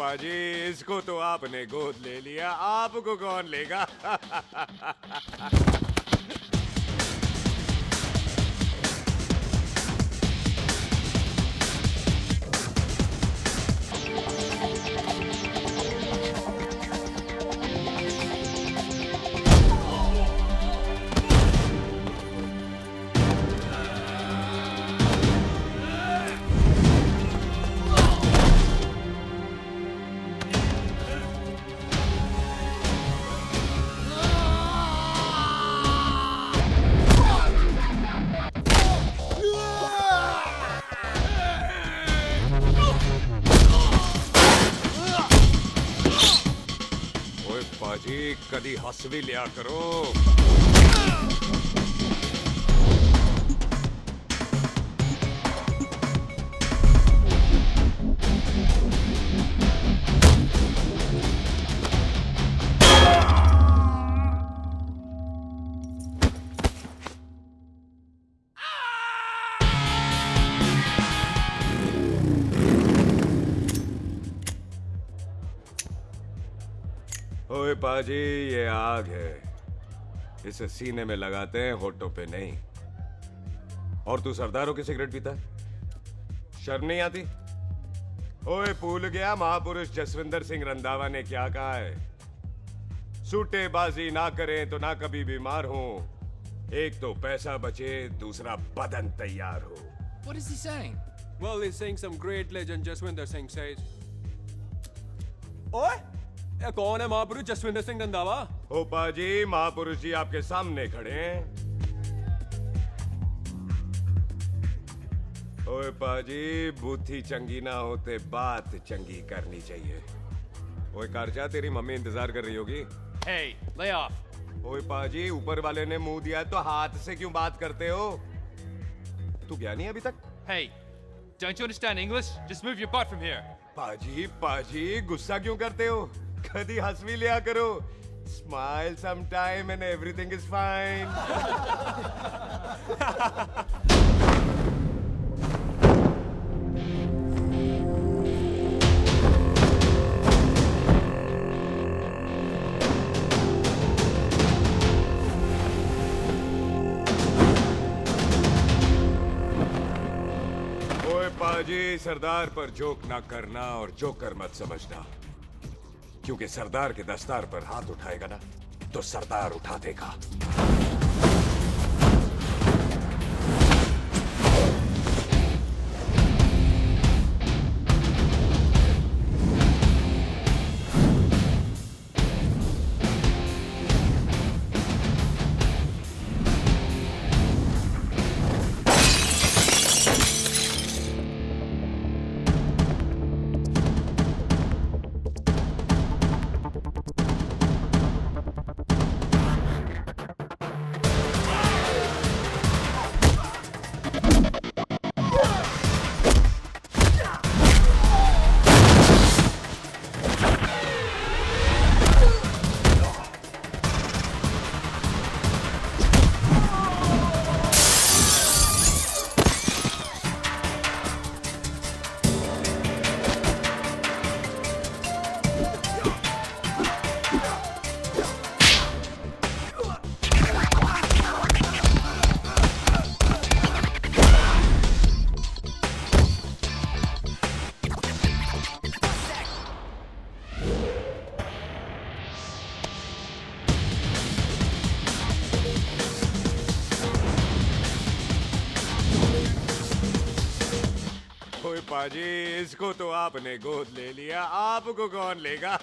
पाजी, इसको तो आपने गोद ले लिया, आपको कौन लेगा? ओए पाजी, कदी हंस भी लिया करो। ओए पाजी, ये आग है, इसे सीने में लगाते हैं, होठों पे नहीं। और तू सरदारों की सिगरेट पीता है? शर्म नहीं आती? ओए भूल गया महापुरुष जसविंदर सिंह रंधावा ने क्या कहा है? सूटेबाजी ना करें तो ना कभी बीमार हो। एक तो पैसा बचे, दूसरा बदन तैयार हो। What is he saying? Well, he's saying some great legend Jaswinder Singh says. ओए, ये कौन है महापुरुष जसविंदर सिंह रंधावा? ओ पाजी, महापुरुष जी आपके सामने खड़े हैं। ओए पाजी, बुद्धि चंगी ना होते बात चंगी करनी चाहिए। ओए कारचा, तेरी मम्मी इंतजार कर रही होगी। Hey, lay off. ओए पाजी, ऊपर वाले ने मुंह दिया है तो हाथ से क्यों बात करते हो? तू गया नहीं अभी तक? Hey, don't you understand English? Just move your butt from here. पाजी पाजी, गुस्सा क्यों करते हो? कदी हंस भी लिया करो। Smile sometime and everything is fine. ओए पाजी, सरदार पर जोक ना करना और जोकर मत समझना, क्योंकि सरदार के दस्तार पर हाथ उठाएगा ना तो सरदार उठा देगा। ओए पाजी, इसको तो आपने गोद ले लिया, आपको कौन लेगा?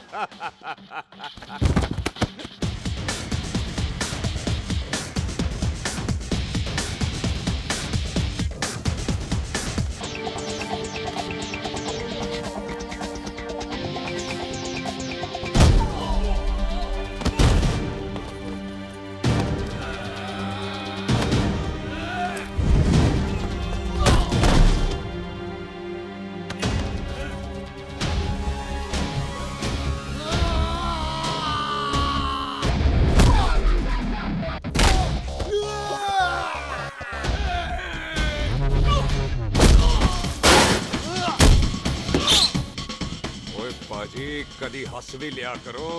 पाजी कदी हंस भी लिया करो।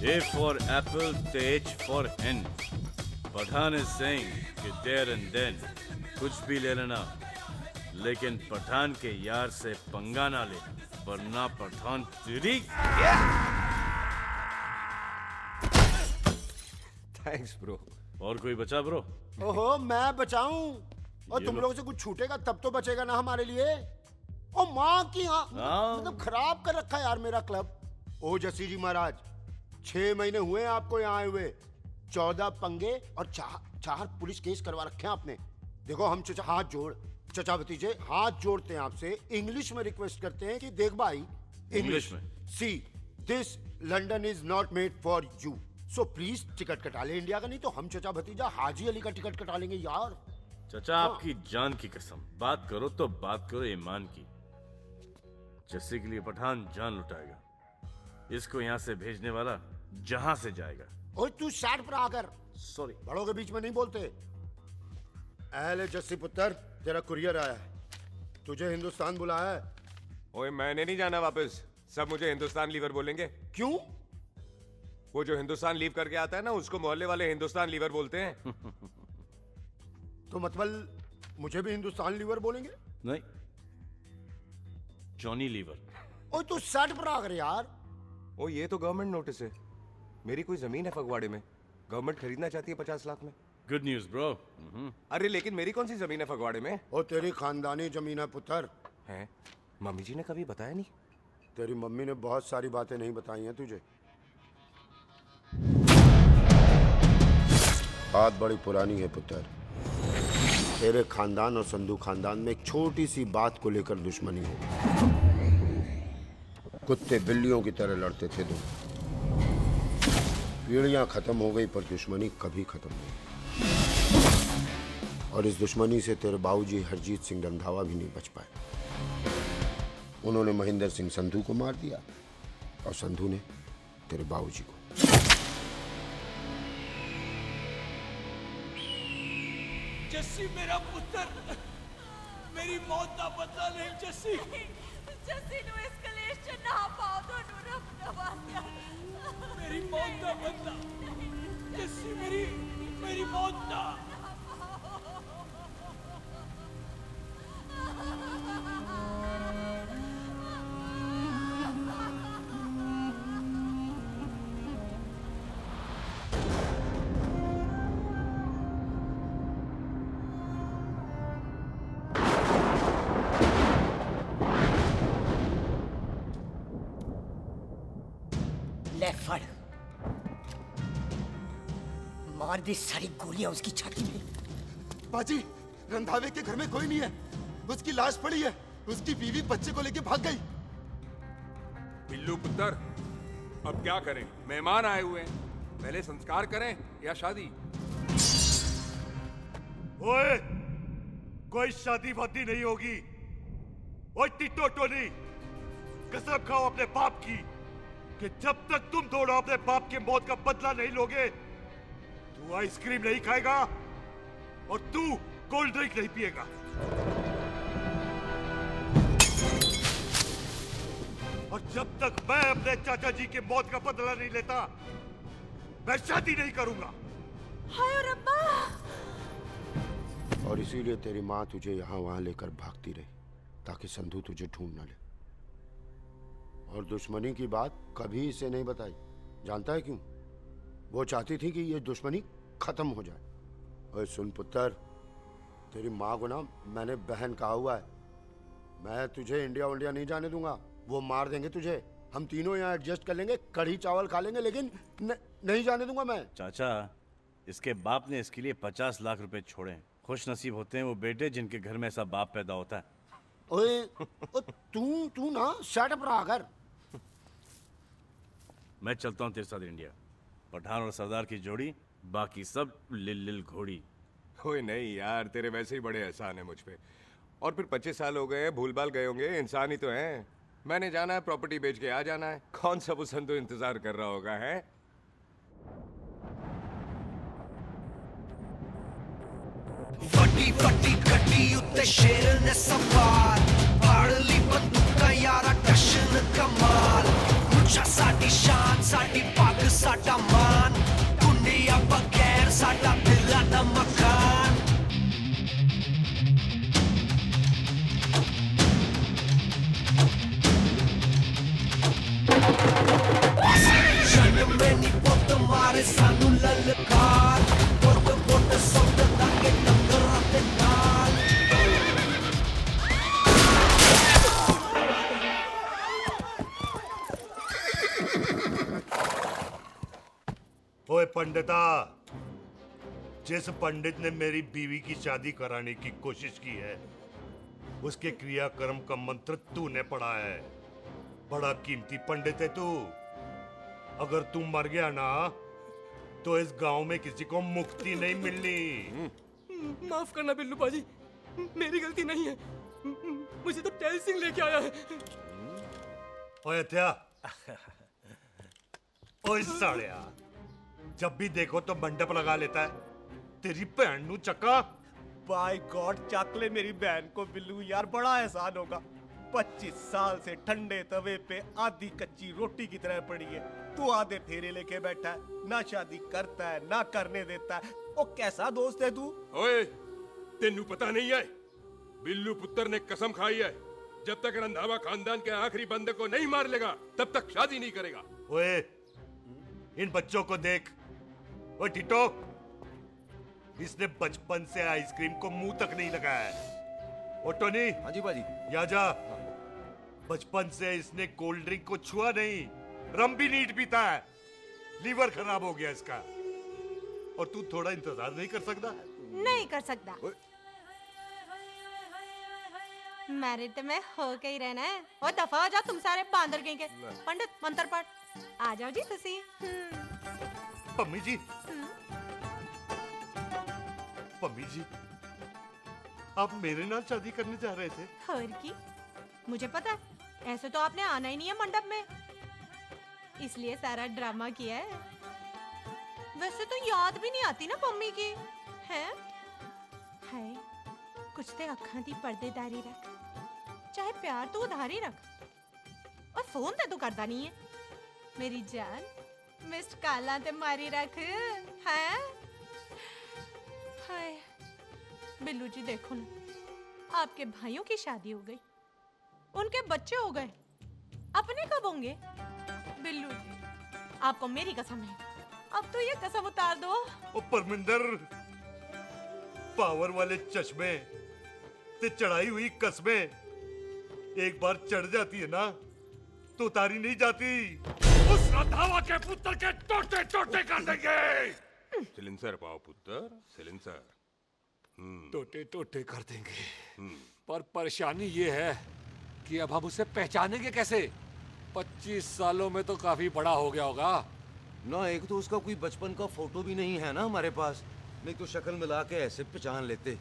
A for apple, the H for hen. Pathan is saying कि there and then कुछ भी ले लेना, लेकिन पठान के यार से पंगा ना ले, वरना पठान तेरी। Thanks bro. और कोई बचा ब्रो? ओहो, मैं बचाऊं? और ये तुम लो। लोगों से कुछ छूटेगा तब तो बचेगा ना हमारे लिए। ओ माँ की हाँ, मतलब खराब कर रखा है यार मेरा क्लब। ओ जसी जी महाराज, 6 महीने हुए आपको यहाँ आए हुए, 14 पंगे और चार पुलिस केस करवा रखे हैं आपने। देखो हम चचा हाथ जोड़, चचा भतीजे हाथ जोड़ते हैं आपसे, इंग्लिश में रिक्वेस्ट करते हैं कि देख भाई, इंग्लिश में? See this London is not made for you, so please ticket कटा ले इंडिया का, नहीं तो हम चचा भतीजा हाजी अली का टिकट कटा लेंगे यार। चचा आपकी जान की कसम, बात करो तो बात करो ईमान की। जस्सी के लिए पठान जान लुटाएगा, इसको यहाँ से भेजने वाला जहां से जाएगा। ओए तू साइड पर आकर, सॉरी, बड़ों के बीच में नहीं बोलते। अहले जस्सी पुत्र, तेरा कुरियर आया है, तुझे हिंदुस्तान बुलाया है। ओए मैंने नहीं जाना वापस, सब मुझे हिंदुस्तान लीवर बोलेंगे। क्यों? वो जो हिंदुस्तान लीव करके आता है ना, उसको मोहल्ले वाले हिंदुस्तान लीवर बोलते हैं। तो मतलब मुझे भी हिंदुस्तान लीवर बोलेंगे? नहीं, जॉनी लीवर। ओए तू साइड पर आकर यार। ओ ये तो गवर्नमेंट नोटिस है, मेरी कोई जमीन है फगवाड़े में, गवर्नमेंट खरीदना चाहती है 50 लाख में। Good news bro. अरे लेकिन मेरी कौन सी जमीन है फगवाड़े में? ओ तेरी खानदानी जमीन है पुत्र। है? मम्मी जी ने कभी बताया नहीं। तेरी मम्मी ने बहुत सारी बातें नहीं बताई हैं तुझे। बात बड़ी पुरानी है पुत्र, तेरे खानदान और संधू खानदान में एक छोटी सी बात को लेकर दुश्मनी हो। कुत्ते बिल्लियों की तरह लड़ते थे तुम, पीढ़ियां खत्म हो गई पर दुश्मनी कभी खत्म नहीं। और इस दुश्मनी से तेरे बाबूजी हरजीत सिंह रंधावा भी नहीं बच पाए। उन्होंने महेंद्र सिंह संधू को मार दिया और संधू ने तेरे बाबूजी को। जस्सी मेरा पुत्र, मेरी मौत का बदला ले जस्सी। जस्सी नु इस कलेश च ना पाओ, ਤੁਹਾਨੂੰ ਰੱਬ ਦਾ ਵਾਸਤਾ। मेरी मौत का बदला जस्सी, मेरी मौत का। ले फड़, मार दी सारी गोलियां उसकी छाती में। बाजी, रंधावे के घर में कोई नहीं है, उसकी लाश पड़ी है, उसकी बीवी बच्चे को लेके भाग गई। बिल्लू पुत्र, अब क्या करें? मेहमान आए हुए हैं, पहले संस्कार करें या शादी? ओए, कोई शादी वादी नहीं होगी। ओए टिट्टो टोनी, कसम खाओ अपने बाप की कि जब तक तुम दोनों अपने बाप के मौत का बदला नहीं लोगे, तू आइसक्रीम नहीं खाएगा और तू कोल्ड ड्रिंक नहीं पिएगा। और जब तक मैं अपने चाचा जी के मौत का बदला नहीं लेता, मैं शादी नहीं करूंगा। हाय रब्बा! और इसीलिए तेरी माँ तुझे यहाँ वहां लेकर भागती रही, ताकि संधू तुझे ढूंढ न ले। और दुश्मनी की बात कभी इसे नहीं बताई, जानता है क्यों? वो चाहती थी कि ये दुश्मनी खत्म हो जाए। ओए सुन पुत्र, तेरी माँ को ना मैंने बहन कहा हुआ है, मैं तुझे इंडिया इंडिया नहीं जाने दूंगा। वो मार देंगे तुझे, हम तीनों यहाँ एडजस्ट कर लेंगे, कढ़ी चावल खा लेंगे, लेकिन नहीं जाने दूंगा मैं। चाचा, इसके बाप ने इसके लिए 50 लाख रुपए छोड़े। खुश नसीब होते हैं वो बेटे जिनके घर में ऐसा बाप पैदा होता है। ओए तू ना शट अप रहा कर। मैं चलता हूँ तेरे साथ इंडिया। पठान और सरदार की जोड़ी, बाकी सब लिल घोड़ी। ओए नहीं यार, तेरे वैसे ही बड़े एहसान है मुझ पे। और फिर 25 साल हो गए, भूल भाल गए होंगे, इंसान ही तो हैं। मैंने जाना है, प्रॉपर्टी बेच के आ जाना है। कौन सा वो संतो इंतजार कर रहा होगा है? फटी फटी कटी उत्ते शेर ने सवार फाड़ ली बंदूक यारा टशन कमाल मुझा साडी शान साडी पग साडा मान दुनिया बगैर साडा दिला दा मकान जन्म में नी पुत मारे सानू ललकार पुत पुत सब ताके टक्कर ते नाल ओए पंडिता, जिस पंडित ने मेरी बीवी की शादी कराने की कोशिश की है, उसके क्रियाकर्म का मंत्र तूने पढ़ा है। बड़ा कीमती पंडित है तू। अगर तू मर गया ना, तो इस गांव में किसी को मुक्ति नहीं मिलनी। माफ करना बिल्लू बाजी, मेरी गलती नहीं है। मुझे तो टेल सिंह लेके आया है। ओए हत्या, ओए सालिया, जब भी देखो तो मंडप लगा लेता है। तेरी भैन नू चक्का। बाय गॉड, चक ले मेरी बहन को बिल्लू यार, बड़ा एहसान होगा। 25 साल से ठंडे तवे पे आधी कच्ची रोटी की तरह पड़ी है। तू आधे फेरे लेके बैठा है, ना शादी करता है ना करने देता है। ओ कैसा दोस्त है तू? ओए, तेनू पता नहीं है, बिल्लू पुत्र ने कसम खाई है, जब तक रंधावा खानदान के आखिरी बंदे को नहीं मार लेगा तब तक शादी नहीं करेगा। ओए, इन बच्चों को देख। ओए टिटो, इसने बचपन से आइसक्रीम को मुंह तक नहीं लगाया है। ओ टोनी। हाँ जी बाजी। या जा। बचपन से इसने कोल्ड ड्रिंक को छुआ नहीं, रम भी नीट पीता है। लीवर खराब हो गया इसका। और तू थोड़ा इंतजार नहीं कर सकता? नहीं कर सकता। मैरिड तो मैं हो के ही रहना है। और दफा हो जाओ तुम सारे बांदर कहीं के। पंडित मंत्र पढ़। आ जाओ जी तुसी। पम्मी जी, पम्मी जी, आप मेरे नाल शादी करने जा रहे थे? और की मुझे पता है, ऐसे तो आपने आना ही नहीं है मंडप में, इसलिए सारा ड्रामा किया है। वैसे तो याद भी नहीं आती ना पम्मी की है। हाय, कुछ ते अखां दी पर्देदारी रख, चाहे प्यार तो उधारी रख, और फोन ते तू करता नहीं है। मेरी जान, मिस्ड काला ते मारी रख है। हाय बिल्लू जी, देखो ना, आपके भाइयों की शादी हो गई, उनके बच्चे हो गए, अपने कब होंगे? बिल्लू जी, आपको मेरी कसम है, अब तो ये कसम उतार दो। ओ परमिंदर, पावर वाले चश्मे ते चढ़ाई हुई कस्में एक बार चढ़ जाती है ना, तो उतारी नहीं जाती। उस रंधावा के पुत्र के टोटे टोटे कर देंगे। सिलेंसर पाओ पुत्र, सिलेंसर। टोटे टोटे कर देंगे, पर परेशानी ये है कि अब हम उसे पहचानेंगे कैसे? 25 सालों में तो काफी बड़ा हो गया होगा ना। एक तो उसका कोई बचपन का फोटो भी नहीं है ना हमारे पास, नहीं तो शक्ल मिला के ऐसे पहचान लेते।